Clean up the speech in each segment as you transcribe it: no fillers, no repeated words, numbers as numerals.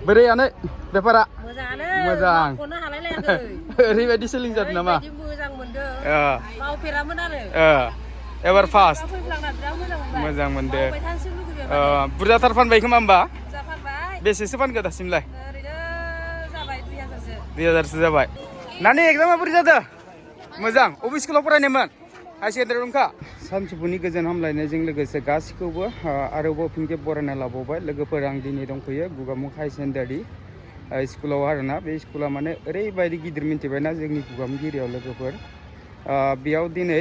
बोरैयानो बेफारा मोजां मावख'नो हालायलायाखै ओरैबायदि सोलिं जादों नामा ओरैबायदि मोजां मोनदों मावफेरामोन आरो एबार फार्स्ट फैफ्लांना बिराद मोजां मोनबाय मोजां मोनदो मावबाय थानोसो लुगैबाय बुरजाथार फानबाय खोमा होमबा बुरजा फानबाय बेसेसो फानखो दासिमलाय ओरैनो जाबाय 2000सो 2000सो जाबाय नानि एग्जामा बोरै जादों मोजां अबे स्कुलाव फरायनायमोन हाई सेकेन्डारि रुमखा सानजौफुनि गोजोन हामलायनायजों लोगोसे गासिखौबो आरोबाव फिन खेब बरायना लाबावबाय लोगोफोर आं दिनै दंफैयो गुगामुख हाई सेकेन्डारि स्कुलाव आरोना बे स्कुला माने ओरैबायदि गिदिर मिन्थिबायना जोंनि गुगामुख एरियायाव लोगोफोर बेयाव दिनै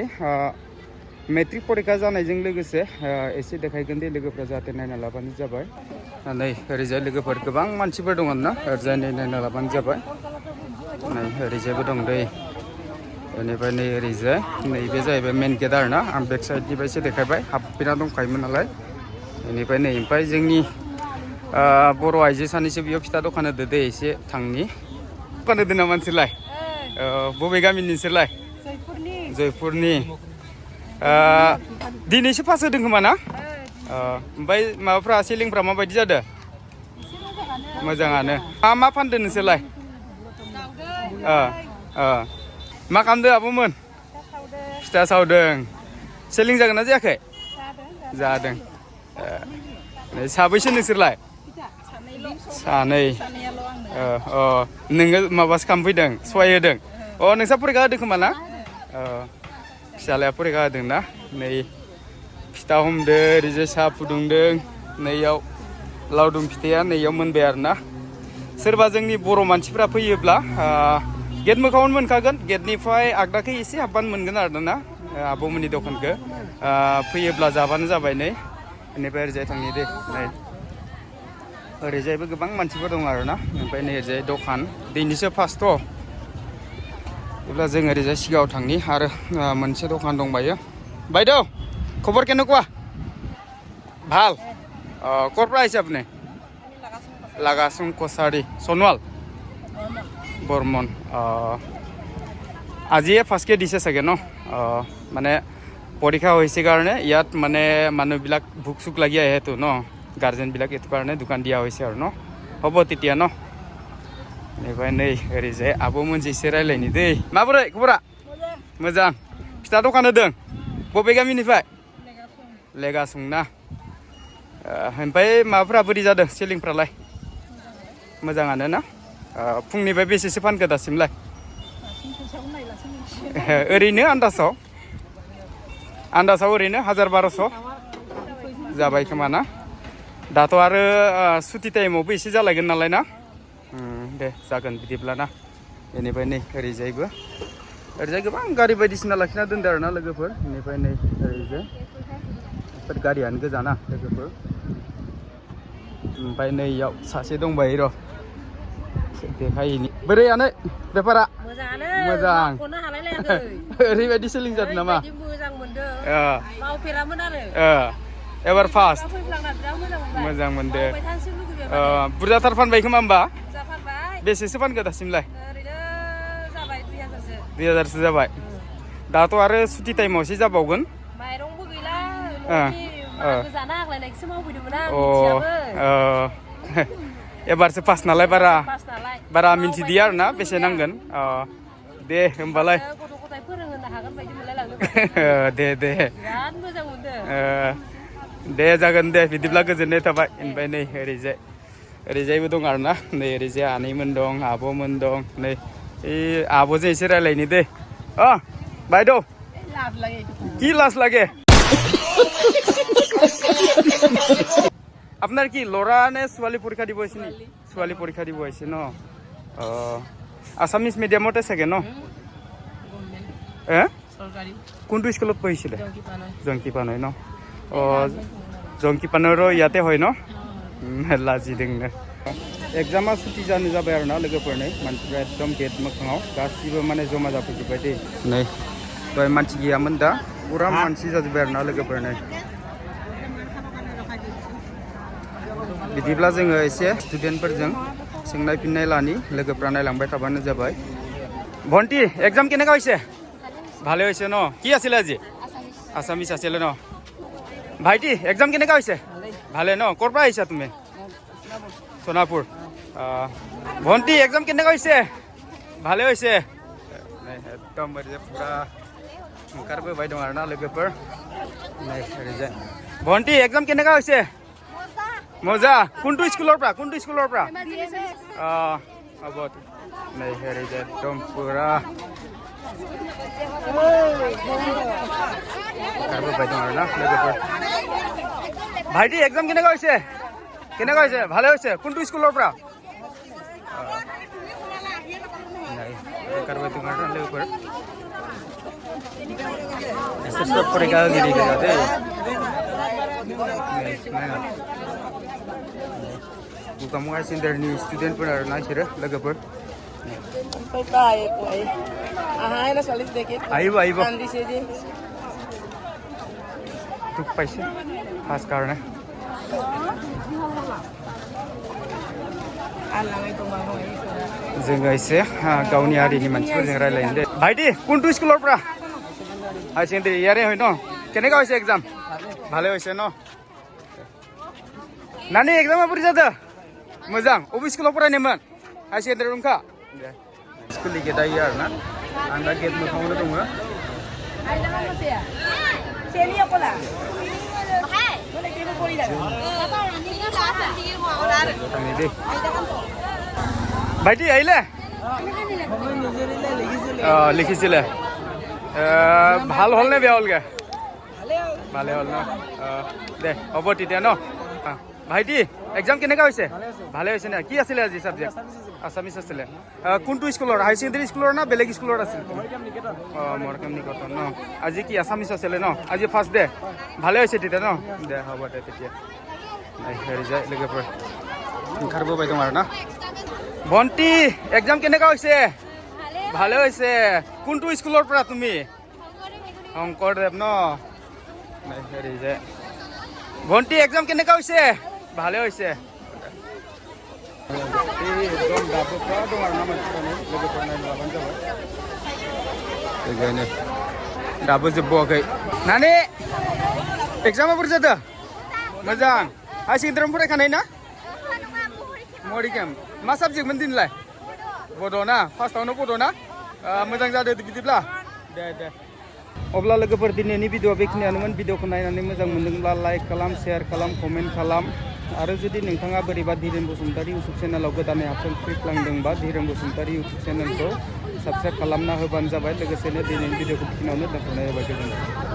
मेट्रिक परिखा जानायजों लोगोसे एसे देखायगोन दे लोगोफ्रा जाहाथे नायना लाबानो जाबाय नै ओरैजाय लोगोफोर गोबां मानसिफोर दङ ना ओरैजाय नायना लाबानो जाबाय नै ओरैजायबो दं दै बेनिफ्राय नै ओरैजाय नैबे जाहैबाय मेन गेट आरोना आं बेक साइडनिफ्रायसो देखायबाय हाबफैना दंखायोमोन नालाय बेनिफ्राय नै ओमफ्राय जोंनि बर' आइजो सानैसो बेयाव फिथा दखान होदो दे एसे थांनि दखान होदो नामा नोंसोरलाय बबे गामिनि नोंसोरलाय जयपुरनि दिनैसो पास होदों खोमा ना ओमफ्राय माबाफ्रा सेलिंफ्रा माबायदि जादों मोजाङानो मा फानदों नोंसोरलाय मा खालामदों आब'मोन फिथा सावदों सेलिं जागोन ना जायाखै जादों साबैसो नोंसोरलाय सानै नोङो माबासो खालामफैदों सहाय होदों नोंस्रा फरिखा होदों खोमा ना फिसालाया फरिखा होदों ना नै फिथा हमदों ओरैजाय साहा फुदुंदों नैयाव लावदुम फिथाया नैयाव मोनबाय आरोना सोरबा जोंनि बर' मानसिफ्रा फैयोब्ला गेट मोखाङावनो मोनखागोन गेटनिफ्राय आगदाखै एसे हाबबानो मोनगोन आरोना आब'मोननि दखानखौ फैयोब्ला जाबानो जाबाय नै बेनिफ्राय ओरैजाय थांनि दे नै ओरैजायबो गोबां मानसिफोर दं आरोना ओमफ्राय नै ओरैजाय दखान दिनैसो फार्स्टथ' जेब्ला जों ओरैजाय सिगाङाव थांनि आरो मोनसे दखान दंबायो বাইদেউ খবৰ কেনেকুৱা ভাল ক'ৰ পৰা আহিছে আপুনি লাগাচোং কছাৰী সোণোৱাল বৰ্মন আজিয়ে ফাৰ্ষ্টকৈ দিছে চাগে ন মানে পৰীক্ষা হৈছে কাৰণে ইয়াত মানে মানুহবিলাক ভোক চোক লাগি আহেতো ন গাৰ্জেনবিলাক এইটো কাৰণে দোকান দিয়া হৈছে আৰু ন হ'ব তেতিয়া ন बेनिफ्राय नै ओरैजाय आब'मोनजों एसे रायज्लायनि दै माबोरै खबरा मोजां फिथा दखान होदों बबे गामिनिफ्राय लेगासुं ना ओमफ्राय माबाफ्रा बोरै जादों सेलिंफ्रालाय मोजाङानो ना फुंनिफ्राय बेसेसो फानखो दासिमलाय ओरैनो आन्दासाव ओरैनो 1000-1200 जाबाय खोमा ना दाथ' आरो सुथि टाइमावबो एसे जालायगोन नालाय ना दे जागोन बिदिब्ला ना बेनिफ्राय नै ओरैजाय गोबां गारि बायदिसिना लाखिना दोनदों आरोना लोगोफोर बेनिफ्राय नै ओरैजाय गारियानो गोजाना लोगोफोर ओमफ्राय नैयाव सासे दंबायो र' देखायहैनि बोरैयानो बेफारा मोजां मावख'नो हालायलायाखै ओरैबायदि सोलिं जादों नामा मोजां मोनदों मावफेरामोन आरो एबार फार्स्ट फैफ्लांना बिराद मोजां मोनदों मावबाय थानोसो लुगैबाय बुरजाथार फानबाय खोमा होमबा बुरजा फानबाय बेसेसो फानखो दासिमलाय ओरैनो जाबाय 2000सो 2000सो जाबाय दाथ' आरो सुथि टाइमावसो जाबावगोन माइरंबो गैला न'नि मागो जानो आग्लायनायखौसो मावफैदोंमोन आं मिथियाबो एबारसो पास नालाय बारा मिन्थिदिया आरोना बेसे नांगोन दे होमबालाय गथ' गथाय फोरोंहोनो हागोन बायदि मोनलायलांदों दे बिराद मोजां मोनदों दे जागोन दे बिदिब्ला गोजोननाय थाबाय ओमफ्राय नै ओरैजायबो दं आरोना नै ओरैजाय आनैमोन दं आब'मोन दं नै आब'जों एसे रायज्लायनि दे বাইদেউ কি লাজ লাগে আপনার কি ল'ৰা নে ছোৱালী পৰীক্ষা দিব আহিছে নেকি ছোৱালী পৰীক্ষা দিব আহিছে ন আছামিজ মিডিয়ামতে চাগে ন কোনটো স্কুলত পঢ়িছিলে জংকিপানৈ ন জংকিপানৈৰো ইয়াতে হয় ন লাজিदोंनो एग्जामा छुटि जानो जाबाय आरोना लोगोफोरनो मानसिफ्रा एकदम गेट मोखाङाव गासिबो माने जमा जाफैजोब्बाय दे नै दहाय मानसि गैयामोन दा पुरा मानसि जाजोब्बाय आरोना लोगोफोरनो बिदिब्ला जोङो एसे स्टुडेन्टफोरजों सोंनाय फिननाय लानि लोगोफ्रा नायलांबाय थाबानो जाबाय ভণ্টি एग्जाम কেনেকা হৈছে ভালে হৈছে ন কি আছিল আজি আসামিজ আছিল ন ভাইটি एग्जाम কেনেকা হৈছে ভালে ন ক'ৰ পৰা আহিছা তুমি সোণাপুৰ ভণ্টি এক্সাম কেনেকুৱা হৈছে ভালে হৈছে একদম পুৰা ओंखारबोबाय दं आरोना लोगोफोर ओरैजाय भन्टी एग्जाम केनेका হৈছে मजा कोनटु स्कुलर फ्रा अब नै ओरैजाय एकदम पुरा ओंखारबोबाय दं आरोना लोगोफोर भाइटी एग्जाम केनेका হৈছে ভালে হৈছে कोनटु स्कुलर फ्रा नै ओंखारबोबाय दं आरोना लोगोफोर सब फरिखा होगिरि गोजा दै बुकामु हाई सेकेन्डारिनि स्टुडेन्टफोर आरोना बिसोरो लोगोफोर আহিব दुख पाइছে फार्स्ट কাৰণে जोङो एसे गावनि हारिनि मानसिफोरजों रायलायनो दे भाइटी कोनटु स्कुलर फ्रा हाई सेकेन्डारि ইয়াৰে হয় ন কেনেকা হৈছে एग्जाम ভালে হৈছে ন नानि एग्जामा बोरै जादों मोजां अबे स्कुलाव फरायनायमोन हाई सेकेन्डारि रुमखा स्कुलनि गेटआ इयो आरोना आं दा गेट मोखाङावनो दङ भाइटी আহিলে লিখিছিলে ভাল হল নে বেয়া হলগে ভালে হল ন দে হ'ব তেতিয়া ন ভাইটি এক্সাম কেনেকা হৈছে ভালে হৈছে না কি আছিল আজি সাবজেক্ট আসামিস আছিল কোনটো স্কুলৰ হাই সেকেন্ডাৰি স্কুলৰ না বেলেগ স্কুলৰ আছিল মৰকাম নিকটন ন আজি কি আসামিস আছিল ন আজি ফাৰ্স্ট ডে ভালে হৈছে তেতিয়া ন দে হ'ব দে তেতিয়া হেৰি যায় লগেপৰ ওंखारबोबाय दं आरोना ভন্টি এক্সাম কেনেকা হৈছে ভালে হৈছে কোনটো স্কুলৰ পৰা তুমি শংকৰদেৱ ন হেৰি যায় ভন্টি এক্সাম কেনেকা হৈছে ভালে হৈছে एकदम दाबो पुरा दं आरोना मानसिफोरानो लोगोफोर नायनो लाबानो जाबाय दाबो जोबबावाखै नानि एग्जामा बोरै जादों मोजां हाई सेकेन्डारियाव फरायखानाय ना मरिकेम मा साबजेक्टमोन दिनलाय बड' ना फार्स्टआवनो बड' ना मोजां जादों बिदिब्ला दे अब्ला लोगोफोर दिनैनि भिडिअ बेखिनियानोमोन भिडिअखौ नायनानै मोजां मोनदोंब्ला लाइक खालाम शेयार खालाम कमेन्ट खालाम आरो जुदि नोंथाङा बोरैबा धीरेन बसुमतारी इउटुब चेनेलाव गोदानै हाबसनफैफ्लांदोंबा धीरेन बसुमतारी इउटुब चेनेलखौ साबस्क्राइब खालामना होबानो जाबाय लोगोसेनो दिनैनि भिडिअखौ बेखिनियावनो दोनथ'नाय जाबाय गोजोन्थों।